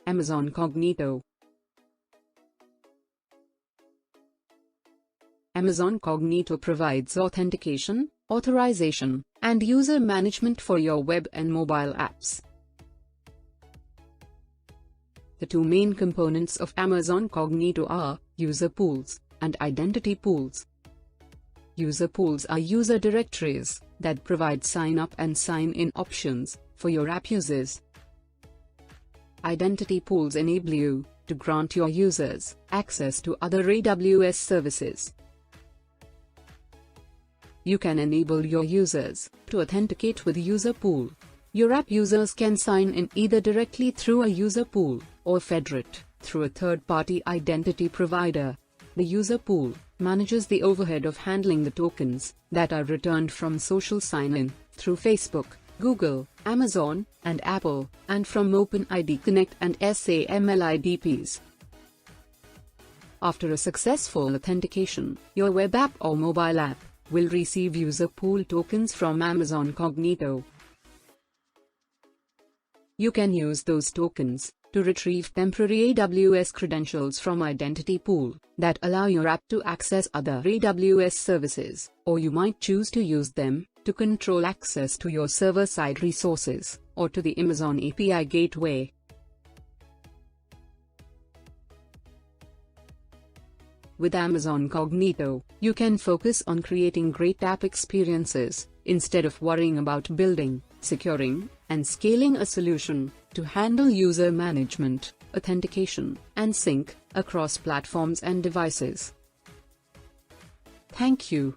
Amazon Cognito. Amazon Cognito provides authentication, authorization, and user management for your web and mobile apps. The two main components of Amazon Cognito are user pools and identity pools. User pools are user directories that provide sign-up and sign-in options for your app users. Identity pools enable you to grant your users access to other AWS services. You can enable your users to authenticate with user pool. Your app users can sign in either directly through a user pool or federate through a third-party identity provider. The user pool manages the overhead of handling the tokens that are returned from social sign-in through Facebook, Google, Amazon, and Apple, and from OpenID Connect and SAML IDPs. After a successful authentication, your web app or mobile app will receive user pool tokens from Amazon Cognito. You can use those tokens to retrieve temporary AWS credentials from identity pool that allow your app to access other AWS services, or you might choose to use them to control access to your server-side resources or to the Amazon API gateway. With Amazon Cognito, you can focus on creating great app experiences instead of worrying about building, securing, and scaling a solution to handle user management, authentication, and sync across platforms and devices. Thank you.